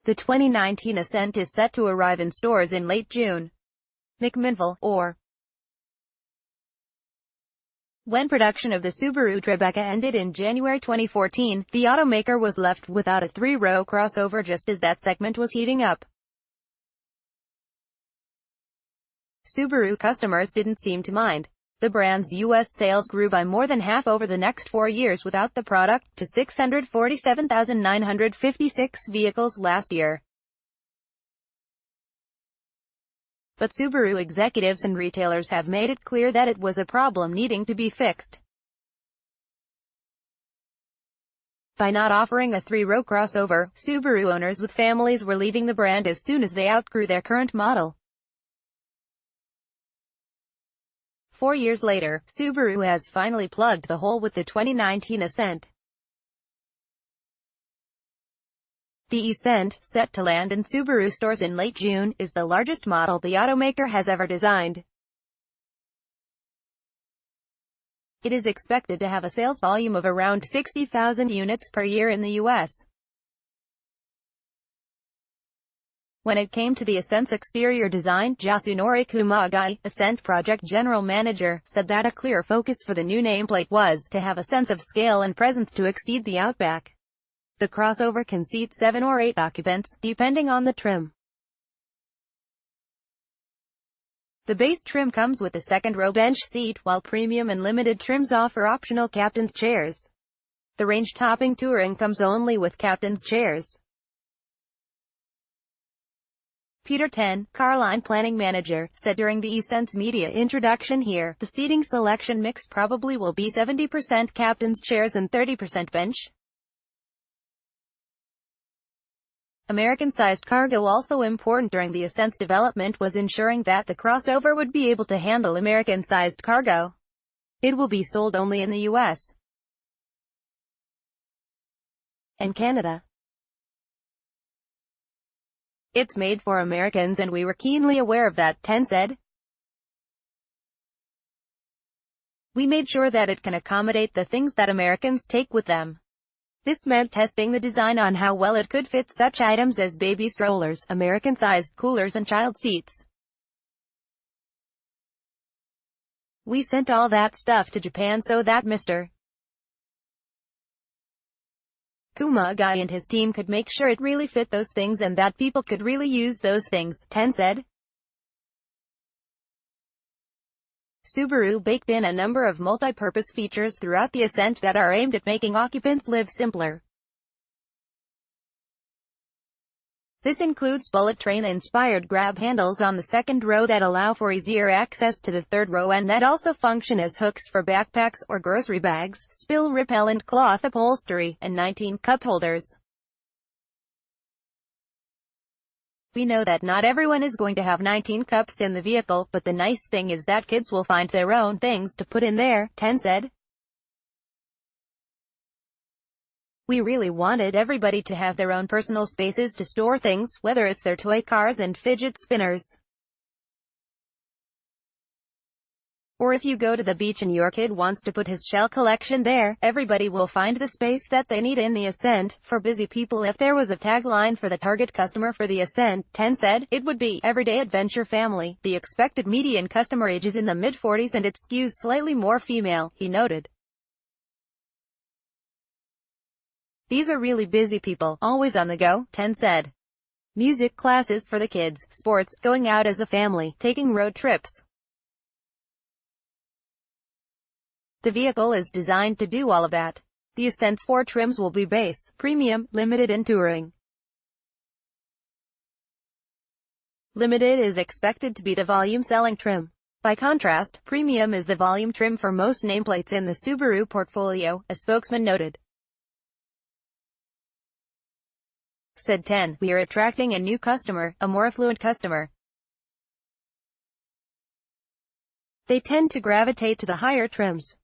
The 2019 Ascent is set to arrive in stores in late June. McMinnville, or when production of the Subaru Tribeca ended in January 2014, the automaker was left without a three-row crossover just as that segment was heating up. Subaru customers didn't seem to mind. The brand's U.S. sales grew by more than half over the next 4 years without the product, to 647,956 vehicles last year. But Subaru executives and retailers have made it clear that it was a problem needing to be fixed. By not offering a three-row crossover, Subaru owners with families were leaving the brand as soon as they outgrew their current model. 4 years later, Subaru has finally plugged the hole with the 2019 Ascent. The Ascent, set to land in Subaru stores in late June, is the largest model the automaker has ever designed. It is expected to have a sales volume of around 60,000 units per year in the U.S. When it came to the Ascent's exterior design, Yasunori Kumagai, Ascent project general manager, said that a clear focus for the new nameplate was to have a sense of scale and presence to exceed the Outback. The crossover can seat 7 or 8 occupants, depending on the trim. The base trim comes with a second-row bench seat, while premium and limited trims offer optional captain's chairs. The range-topping Touring comes only with captain's chairs. Peter Ten, Carline planning manager, said during the Ascent's media introduction here, the seating selection mix probably will be 70% captain's chairs and 30% bench. American-sized cargo. Also important during the Ascent's development was ensuring that the crossover would be able to handle American-sized cargo. It will be sold only in the U.S. and Canada. It's made for Americans and we were keenly aware of that, Ten said. We made sure that it can accommodate the things that Americans take with them. This meant testing the design on how well it could fit such items as baby strollers, American-sized coolers and child seats. We sent all that stuff to Japan so that Mr. Kumagai and his team could make sure it really fit those things and that people could really use those things, Ten said. Subaru baked in a number of multi-purpose features throughout the Ascent that are aimed at making occupants live simpler. This includes bullet train-inspired grab handles on the second row that allow for easier access to the third row and that also function as hooks for backpacks or grocery bags, spill-repellent cloth upholstery, and 19 cup holders. We know that not everyone is going to have 19 cups in the vehicle, but the nice thing is that kids will find their own things to put in there, Ten said. We really wanted everybody to have their own personal spaces to store things, whether it's their toy cars and fidget spinners, or if you go to the beach and your kid wants to put his shell collection there, everybody will find the space that they need in the Ascent. For busy people, if there was a tagline for the target customer for the Ascent, Ten said, it would be, Everyday Adventure Family. The expected median customer age is in the mid-40s and it skews slightly more female, he noted. These are really busy people, always on the go, Ten said. Music classes for the kids, sports, going out as a family, taking road trips. The vehicle is designed to do all of that. The Ascent's 4 trims will be base, premium, limited and touring. Limited is expected to be the volume-selling trim. By contrast, premium is the volume trim for most nameplates in the Subaru portfolio, a spokesman noted. Said Ten, we are attracting a new customer, a more affluent customer. They tend to gravitate to the higher trims.